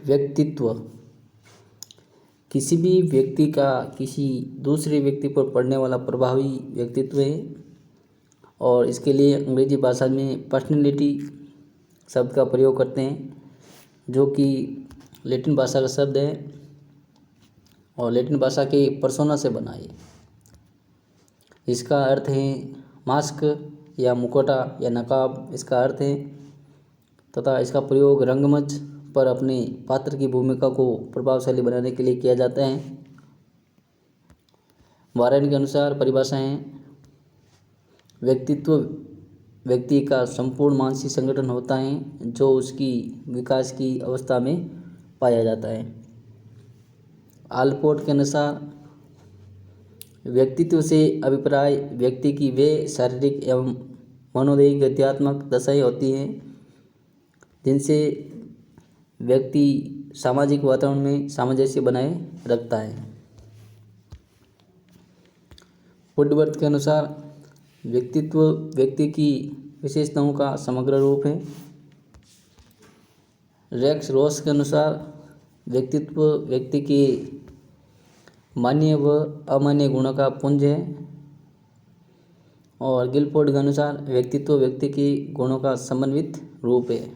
व्यक्तित्व किसी भी व्यक्ति का किसी दूसरे व्यक्ति पर पड़ने वाला प्रभावी व्यक्तित्व है। और इसके लिए अंग्रेजी भाषा में पर्सनैलिटी शब्द का प्रयोग करते हैं, जो कि लैटिन भाषा का शब्द है और लैटिन भाषा के पर्सोना से बना है। इसका अर्थ है मास्क या मुखौटा या नकाब इसका अर्थ है, तथा इसका प्रयोग रंगमंच पर अपने पात्र की भूमिका को प्रभावशाली बनाने के लिए किया जाता है। वारेन के अनुसार परिभाषाएं: व्यक्तित्व व्यक्ति का संपूर्ण मानसिक संगठन होता है जो उसकी विकास की अवस्था में पाया जाता है। आलपोर्ट के अनुसार व्यक्तित्व से अभिप्राय व्यक्ति की वे शारीरिक एवं मनोदैहिक गत्यात्मक दशाएं होती हैं जिनसे व्यक्ति सामाजिक वातावरण में सामंजस्य बनाए रखता है। वुडवर्थ के अनुसार व्यक्तित्व व्यक्ति की विशेषताओं का समग्र रूप है। रेक्स रॉस के अनुसार व्यक्तित्व व्यक्ति के मान्य व अमान्य गुणों का पुंज है। और गिलफोर्ड के अनुसार व्यक्तित्व व्यक्ति के गुणों का समन्वित रूप है।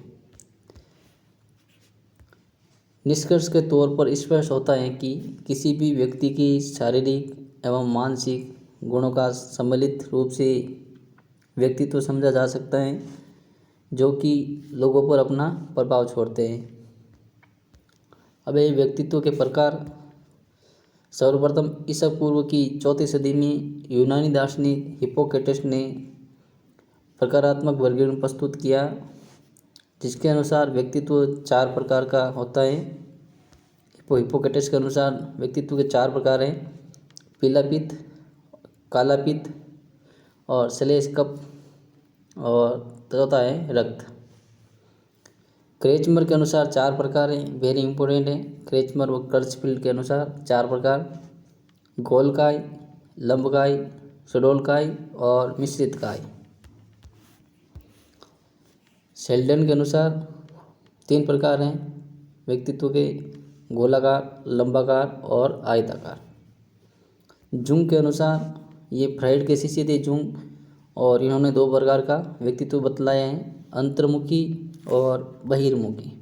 निष्कर्ष के तौर पर स्पष्ट होता है कि किसी भी व्यक्ति की शारीरिक एवं मानसिक गुणों का सम्मिलित रूप से व्यक्तित्व समझा जा सकता है, जो कि लोगों पर अपना प्रभाव छोड़ते हैं। अब ये व्यक्तित्व के प्रकार। सर्वप्रथम ईसा पूर्व की 4वीं सदी में यूनानी दार्शनिक हिप्पोक्रेटस ने प्रकारात्मक वर्गीकरण प्रस्तुत किया, जिसके अनुसार व्यक्तित्व 4 प्रकार का होता है। हिप्पोक्रेटस के अनुसार व्यक्तित्व के 4 प्रकार हैं: पीला पित्त, काला पित्त और श्लेष कफ और चौथा है रक्त। क्रेचमर के अनुसार 4 प्रकार हैं, वेरी इंपॉर्टेंट है। क्रेचमर व कर्चफील्ड के अनुसार 4 प्रकार: गोलकाय, लंबकाय, सुडोलकाय और मिश्रित काय। शेल्डन के अनुसार 3 प्रकार हैं व्यक्तित्व के: गोलाकार, लंबाकार और आयताकार। जुंग के अनुसार, ये फ्राइड के शिष्य थे जुंग, और इन्होंने 2 प्रकार का व्यक्तित्व बतलाया है: अंतर्मुखी और बहिर्मुखी।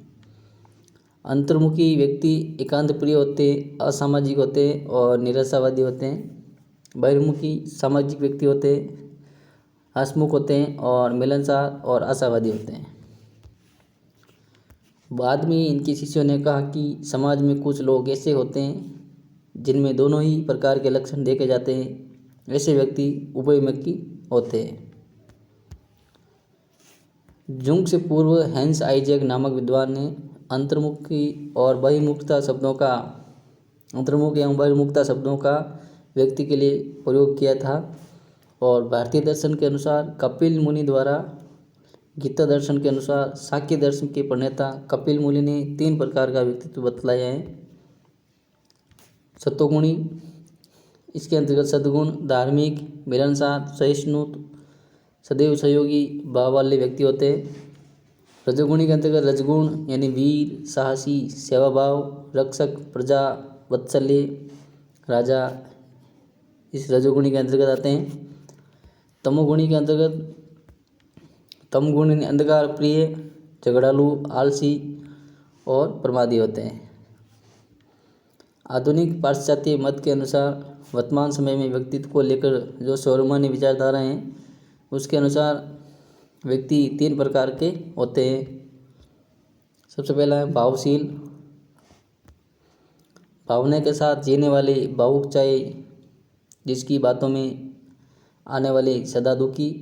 अंतर्मुखी व्यक्ति एकांत प्रिय होते, असामाजिक होते और निराशावादी होते हैं। बहिर्मुखी सामाजिक व्यक्ति होते, हंसमुख होते हैं और मिलनसार और आशावादी होते हैं। बाद में इनके शिष्यों ने कहा कि समाज में कुछ लोग ऐसे होते हैं जिनमें दोनों ही प्रकार के लक्षण देखे जाते हैं। ऐसे व्यक्ति उभयमुखी होते हैं। जुंग से पूर्व हैंस आइजैक नामक विद्वान ने अंतर्मुखी और बहिर्मुखता शब्दों का अंतर्मुख एवं बहिर्मुखता शब्दों का व्यक्ति के लिए प्रयोग किया था। और भारतीय दर्शन के अनुसार कपिल मुनि द्वारा गीता दर्शन के अनुसार सांख्य दर्शन के प्रणेता कपिल मुनि ने 3 प्रकार का व्यक्तित्व बतलाया है। सत्वगुणी, इसके अंतर्गत सद्गुण, धार्मिक, मिलनसार, सहिष्णु, सदैव सहयोगी भाव वाले व्यक्ति होते हैं। रजोगुणी के अंतर्गत रजगुण यानी वीर, साहसी, सेवाभाव, रक्षक, प्रजा, वत्सल्य, राजा, इस रजोगुणी के अंतर्गत आते हैं। तमोगुणी के अंतर्गत तमगुण यानी अंधकार प्रिय, झगड़ालू, आलसी और प्रमादी होते हैं। आधुनिक पाश्चात्य मत के अनुसार वर्तमान समय में व्यक्तित्व को लेकर जो सर्वमान्य विचारधारा हैं, उसके अनुसार व्यक्ति 3 प्रकार के होते हैं। सबसे पहला है भावशील, भावना के साथ जीने वाले, भावुक चाहे जिसकी बातों में आने वाले सदा दुखी।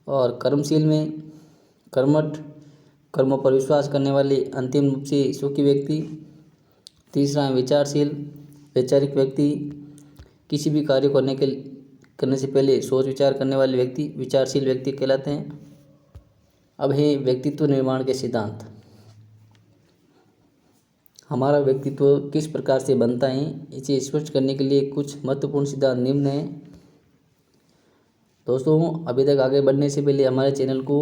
और कर्मशील में कर्मठ, कर्मों पर विश्वास करने वाले, अंतिम रूप से सुखी व्यक्ति। तीसरा है विचारशील, वैचारिक व्यक्ति, किसी भी कार्य करने से पहले सोच विचार करने वाले व्यक्ति विचारशील व्यक्ति कहलाते हैं। अब है व्यक्तित्व निर्माण के सिद्धांत। हमारा व्यक्तित्व किस प्रकार से बनता है, इसे स्पष्ट करने के लिए कुछ महत्वपूर्ण सिद्धांत निम्न हैं। दोस्तों, अभी तक आगे बढ़ने से पहले हमारे चैनल को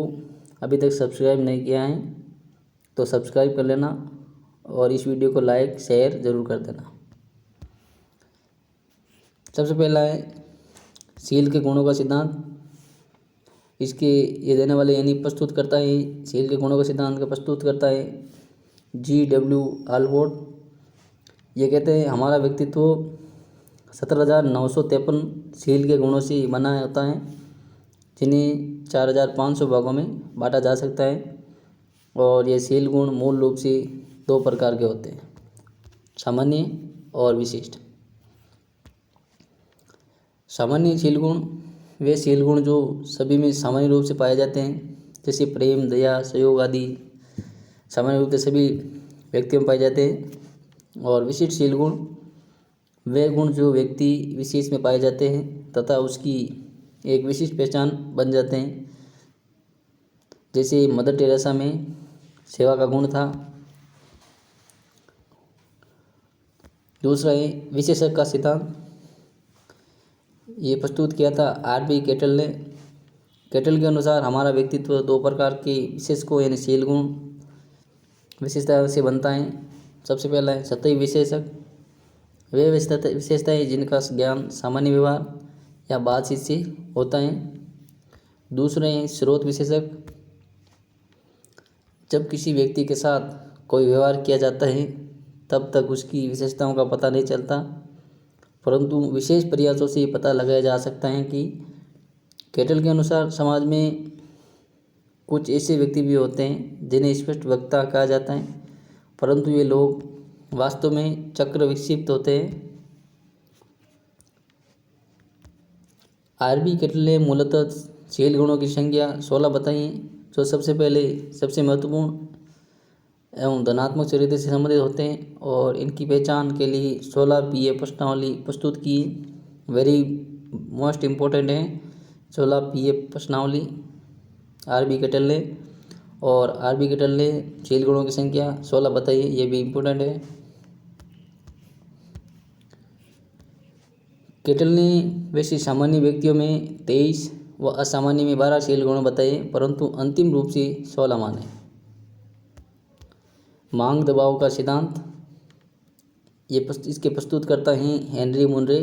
अभी तक सब्सक्राइब नहीं किया है तो सब्सक्राइब कर लेना और इस वीडियो को लाइक शेयर ज़रूर कर देना। सबसे पहला है सील के गुणों का सिद्धांत। इसके ये देने वाले यानी प्रस्तुत करता है, सील के गुणों का सिद्धांत का प्रस्तुत करता है G.W. आल्पोर्ट। ये कहते हैं हमारा व्यक्तित्व 17,953 सील के गुणों से बना होता है, जिन्हें 4,500 भागों में बांटा जा सकता है। और ये सील गुण मूल रूप से दो प्रकार के होते हैं, सामान्य और विशिष्ट। सामान्य सील गुण वे सील गुण जो सभी में सामान्य रूप से पाए जाते हैं, जैसे प्रेम, दया, सहयोग आदि सामान्य रूप से सभी व्यक्तियों में पाए जाते हैं। और विशिष्ट सील गुण वे गुण जो व्यक्ति विशेष में पाए जाते हैं तथा उसकी एक विशिष्ट पहचान बन जाते हैं, जैसे मदर टेरेसा में सेवा का गुण था। दूसरा है विशेषक का सिद्धांत। ये प्रस्तुत किया था R.B. केटल ने। केटल के अनुसार हमारा व्यक्तित्व दो प्रकार के विशेषकों यानी सील गुण विशेषता से बनता है। सबसे पहला है सतही विशेषक। वे विशेषताएं जिनका ज्ञान सामान्य व्यवहार या बातचीत से होता है। दूसरे हैं स्रोत विशेषक। जब किसी व्यक्ति के साथ कोई व्यवहार किया जाता है तब तक उसकी विशेषताओं का पता नहीं चलता, परंतु विशेष प्रयासों से पता लगाया जा सकता है कि केटल के अनुसार समाज में कुछ ऐसे व्यक्ति भी होते हैं जिन्हें स्पष्ट वक्ता कहा जाता है, परंतु ये लोग वास्तव में चक्र विक्षिप्त होते हैं। R.B. केटल ने मूलतः सील गुणों की संख्या 16 बताई है, जो सबसे पहले सबसे महत्वपूर्ण एवं धनात्मक चरित्र से संबंधित होते हैं। और इनकी पहचान के लिए 16 P.A. प्रश्नावली प्रस्तुत की। वेरी मोस्ट इम्पोर्टेंट है 16 P.A. प्रश्नावली R.B. केटल ने। और R.B. केटल ने सील गुणों की संख्या 16 बताई है, ये भी इम्पोर्टेंट है। केटल ने वैसे सामान्य व्यक्तियों में 23 व असामान्य में 12 सील गुण बताए, परंतु अंतिम रूप से 16 माने। मांग दबाव का सिद्धांत। इसके प्रस्तुत करता है हेनरी मुर्रे।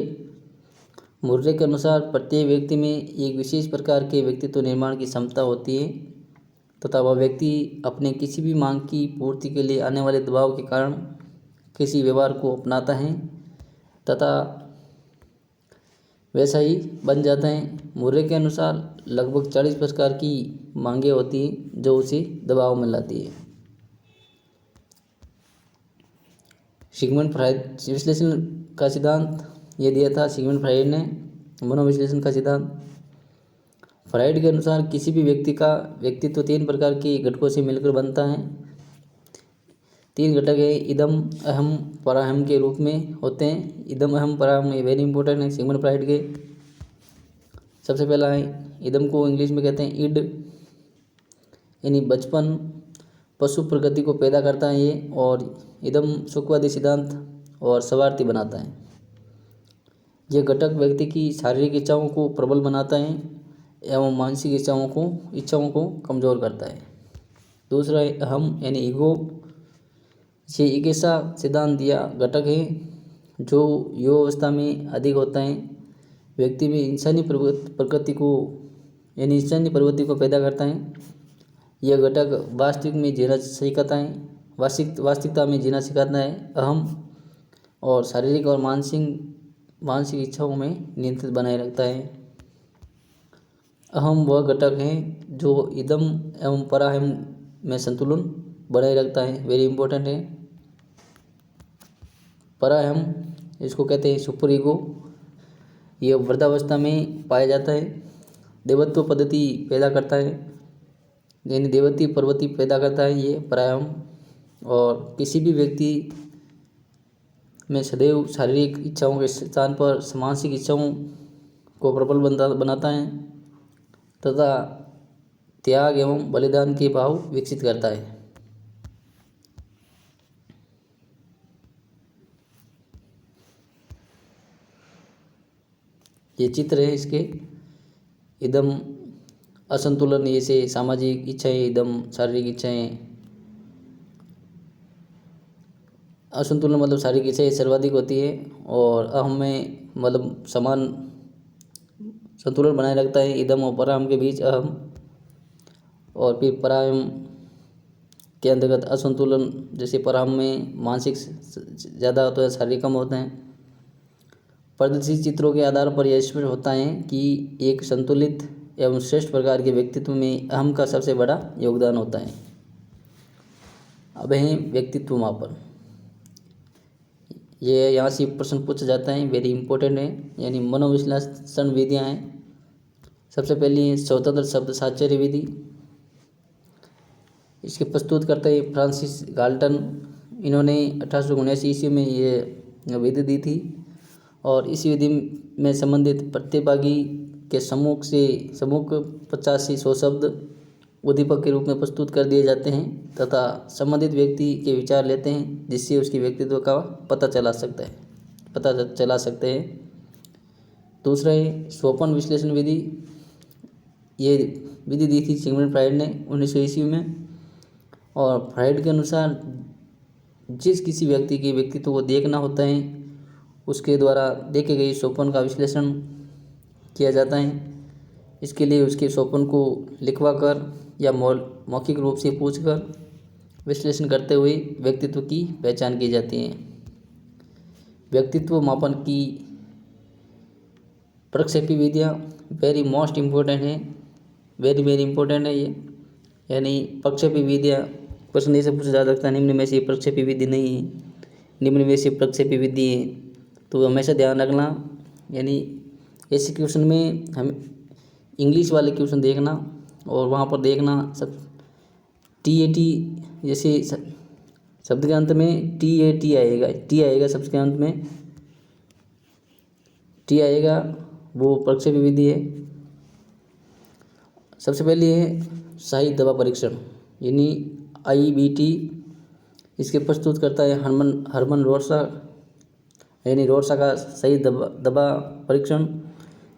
मुर्रे के अनुसार प्रत्येक व्यक्ति में एक विशेष प्रकार के व्यक्तित्व निर्माण की क्षमता होती है तथा वह व्यक्ति अपने किसी भी मांग की पूर्ति के लिए आने वाले दबाव के कारण किसी व्यवहार को अपनाता है तथा वैसा ही बन जाता है। मुर्रे के अनुसार लगभग 40 प्रकार की मांगें होती हैं जो उसे दबाव में लाती है। सिगमंड फ्राइड विश्लेषण का सिद्धांत ये दिया था सिगमंड फ्राइड ने, मनोविश्लेषण का सिद्धांत। फ्राइड के अनुसार किसी भी व्यक्ति का व्यक्तित्व 3 प्रकार के घटकों से मिलकर बनता है। 3 घटक है इदम, अहम, पराहम के रूप में होते हैं। इदम, अहम, पराहम ये वेरी इंपॉर्टेंट है सिगमंड फ्राइड के। सबसे पहला है इदम को इंग्लिश में कहते हैं इड, यानी बचपन, पशु प्रकृति को पैदा करता है ये। और इदम सुखवादी सिद्धांत और स्वार्थी बनाता है। यह घटक व्यक्ति की शारीरिक इच्छाओं को प्रबल बनाता है एवं मानसिक इच्छाओं को कमज़ोर करता है। दूसरा है अहम यानी ईगो। ये एक ऐसा सिद्धांत दिया घटक है जो युवावस्था में अधिक होता है। व्यक्ति में इंसानी प्रवृत्ति को पैदा करता है। यह घटक वास्तविकता में जीना सिखाता है। अहम और शारीरिक और मानसिक इच्छाओं में नियंत्रित बनाए रखता है। अहम वह घटक है जो इदम एवं पराहम में संतुलन बनाए रखता है, वेरी इंपॉर्टेंट है। पराहम इसको कहते हैं सुपर ईगो। यह वृद्धावस्था में पाया जाता है। देवत्व पद्धति पैदा करता है, यानी देवत्व प्रवृत्ति पैदा करता है ये परायम। और किसी भी व्यक्ति में सदैव शारीरिक इच्छाओं के स्थान पर मानसिक इच्छाओं को प्रबल बनाता है तथा त्याग एवं बलिदान के भाव विकसित करता है। ये चित्र है इसके। इदम असंतुलन, जैसे सामाजिक इच्छाएं, इदम शारीरिक इच्छाएं। असंतुलन मतलब शारीरिक इच्छा सर्वाधिक होती है, और अहम में मतलब समान संतुलन बनाए रखता है इदम और पराम के बीच अहम। और फिर पराम के अंतर्गत असंतुलन, जैसे पराम में मानसिक ज़्यादा होता है, शारीरिक कम होते हैं। प्रदर्शित चित्रों के आधार पर यह स्पष्ट होता है कि एक संतुलित एवं श्रेष्ठ प्रकार के व्यक्तित्व में अहम का सबसे बड़ा योगदान होता है। अब है व्यक्तित्व मापन। ये यहाँ से प्रश्न पूछा जाता है, वेरी इंपॉर्टेंट है। यानी मनोविश्लेषण विधियाँ हैं। सबसे पहली है स्वतंत्र शब्द साहचर्य विधि। इसके प्रस्तुत करते हैं फ्रांसिस गाल्टन। इन्होंने 1879 ईस्वी में ये विधि दी थी, और इस विधि में संबंधित प्रतिभागी के समूह 50 से 100 शब्द उद्दीपक के रूप में प्रस्तुत कर दिए जाते हैं तथा संबंधित व्यक्ति के विचार लेते हैं, जिससे उसके व्यक्तित्व का पता चला सकते हैं। दूसरा है स्वपन विश्लेषण विधि। ये विधि दी थी सिगमंड फ्राइड ने 1900 ईस्वी में। और फ्राइड के अनुसार जिस किसी व्यक्ति के व्यक्तित्व को देखना होता है, उसके द्वारा देखे गए स्वप्न का विश्लेषण किया जाता है। इसके लिए उसके स्वप्न को लिखवा कर या मौखिक रूप से पूछकर विश्लेषण करते हुए व्यक्तित्व की पहचान की जाती है। व्यक्तित्व मापन की प्रक्षेपी विधियाँ वेरी इम्पोर्टेंट है ये। यानी प्रक्षेपी विधियाँ प्रश्न ऐसे पूछा जा सकता है, निम्न में से प्रक्षेपी विधि नहीं है, निम्न में से प्रक्षेपी विधि है, तो हमेशा ध्यान रखना। यानी ऐसे क्वेश्चन में हम इंग्लिश वाले क्वेश्चन देखना, और वहाँ पर देखना सब TAT, जैसे शब्द के अंत में TAT आएगा शब्द के अंत में T आएगा, वो प्रक्षेपी विधि है। सबसे पहले है शाही दबा परीक्षण, यानी IBT। इसके प्रस्तुत करता है हरमन रोर्सा, यानी रोर्सा का सही दबा परीक्षण।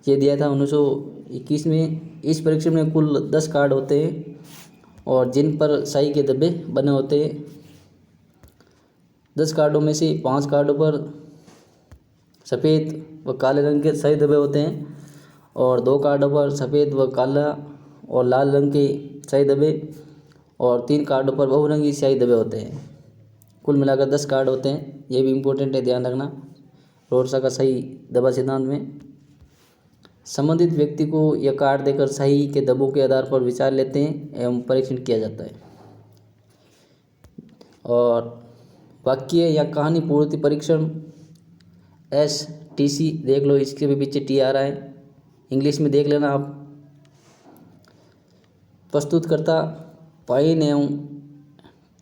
ये दिया था 1921 में। इस परीक्षण में कुल 10 कार्ड होते हैं, और जिन पर शाही के धब्बे बने होते हैं। 10 कार्डों में से 5 कार्डों पर सफ़ेद व काले रंग के शाही धब्बे होते हैं, और 2 कार्डों पर सफ़ेद व काला और लाल रंग के शाही धब्बे, और 3 कार्डों पर बहुरंगी शाही धब्बे होते हैं। कुल मिलाकर 10 कार्ड होते हैं। ये भी इम्पोर्टेंट है, ध्यान रखना रोर्सा का सही दबा सिद्धांत में। संबंधित व्यक्ति को यह कार्ड देकर सही के दबों के आधार पर विचार लेते हैं एवं परीक्षण किया जाता है। और वाक्य या कहानी पूर्ति परीक्षण STC देख लो, इसके भी पीछे T आ रहा है, इंग्लिश में देख लेना आप। प्रस्तुतकर्ता पाइन एवं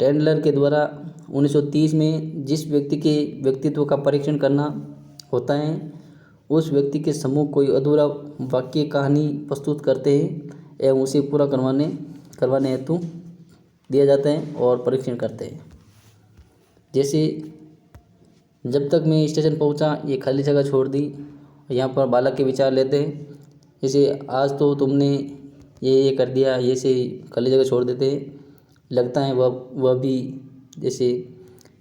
टेंडलर के द्वारा 1930 में जिस व्यक्ति के व्यक्तित्व का परीक्षण करना होता है, उस व्यक्ति के समूह कोई अधूरा वाक्य कहानी प्रस्तुत करते हैं एवं उसे पूरा करवाने हेतु दिया जाता है और परीक्षण करते हैं। जैसे जब तक मैं स्टेशन पहुंचा, ये खाली जगह छोड़ दी, यहाँ पर बालक के विचार लेते हैं। जैसे आज तो तुमने ये कर दिया, ये से खाली जगह छोड़ देते हैं। लगता है वह भी, जैसे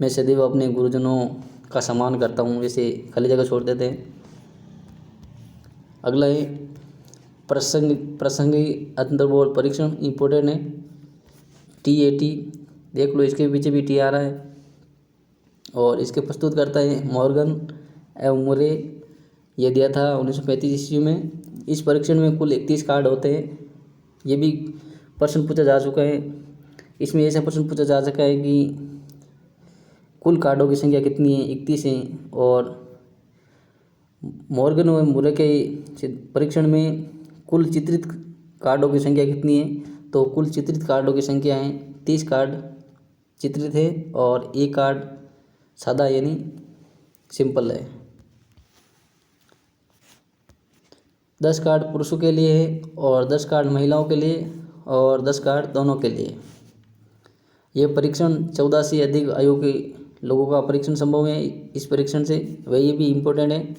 मैं सदैव अपने गुरुजनों का सम्मान करता हूँ, जैसे खाली जगह छोड़ देते हैं। अगला है प्रसंगी अंतर्बोध परीक्षण, इम्पोर्टेंट है। TAT देख लो, इसके पीछे भी T आ रहा है। और इसके प्रस्तुत करता है मॉर्गन एवं मुरे। ये दिया था 1935 ईस्वी में। इस परीक्षण में कुल 31 कार्ड होते हैं। ये भी प्रश्न पूछा जा चुका है। इसमें ऐसा प्रश्न पूछा जा सका है कि कुल कार्डों की संख्या कितनी है, 31 है। और मॉर्गन और मुरे के परीक्षण में कुल चित्रित कार्डों की संख्या कितनी है, तो कुल चित्रित कार्डों की संख्या है 30 कार्ड चित्रित है, और 1 कार्ड सादा यानी सिंपल है। 10 कार्ड पुरुषों के लिए है, और 10 कार्ड महिलाओं के लिए, और 10 कार्ड दोनों के लिए। यह परीक्षण 14 से अधिक आयु के लोगों का परीक्षण संभव है इस परीक्षण से, वह ये भी इम्पोर्टेंट है।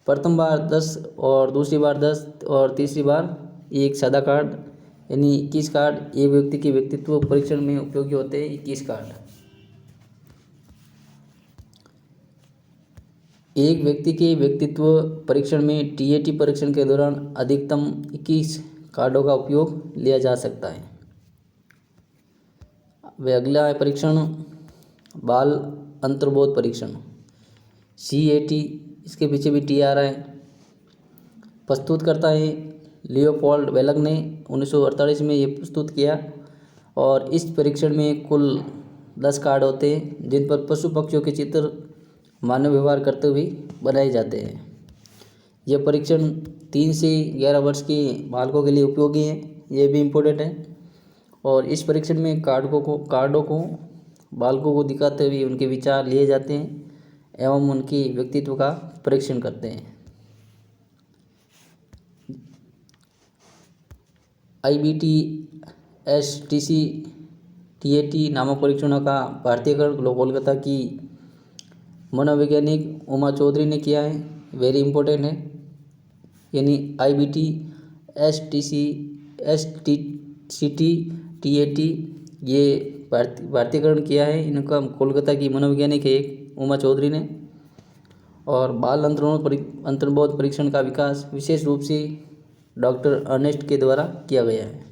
प्रथम बार 10 और दूसरी बार 10 और तीसरी बार 1 सादा कार्ड यानी 21 कार्ड एक व्यक्ति के व्यक्तित्व परीक्षण में उपयोगी होते हैं। 21 कार्ड एक व्यक्ति के व्यक्तित्व परीक्षण में टीएटी परीक्षण के दौरान अधिकतम 21 कार्डों का उपयोग लिया जा सकता है। वे अगला है परीक्षण बाल अंतर्बोध परीक्षण CAT, इसके पीछे भी T आ रहा है। प्रस्तुत करता है लियोपोल्ड वेलक ने 1948 में ये प्रस्तुत किया और इस परीक्षण में कुल 10 कार्ड होते हैं जिन पर पशु पक्षियों के चित्र मानव व्यवहार करते हुए बनाए जाते हैं। यह परीक्षण 3 से 11 वर्ष के बालकों के लिए उपयोगी है, ये भी इम्पोर्टेंट है। और इस परीक्षण में कार्डों को बालकों को दिखाते हुए उनके विचार लिए जाते हैं एवं उनकी व्यक्तित्व का परीक्षण करते हैं। IBT STC TAT नामक परीक्षणों का भारतीयकरण कोलकाता की मनोवैज्ञानिक उमा चौधरी ने किया है, वेरी इंपॉर्टेंट है। यानी IBT STC STCT TAT ये भारतीयकरण किया है, इनका कोलकाता की मनोवैज्ञानिक है एक उमा चौधरी ने। और बाल अंतर्बोध परीक्षण का विकास विशेष रूप से डॉक्टर अर्नेस्ट के द्वारा किया गया है।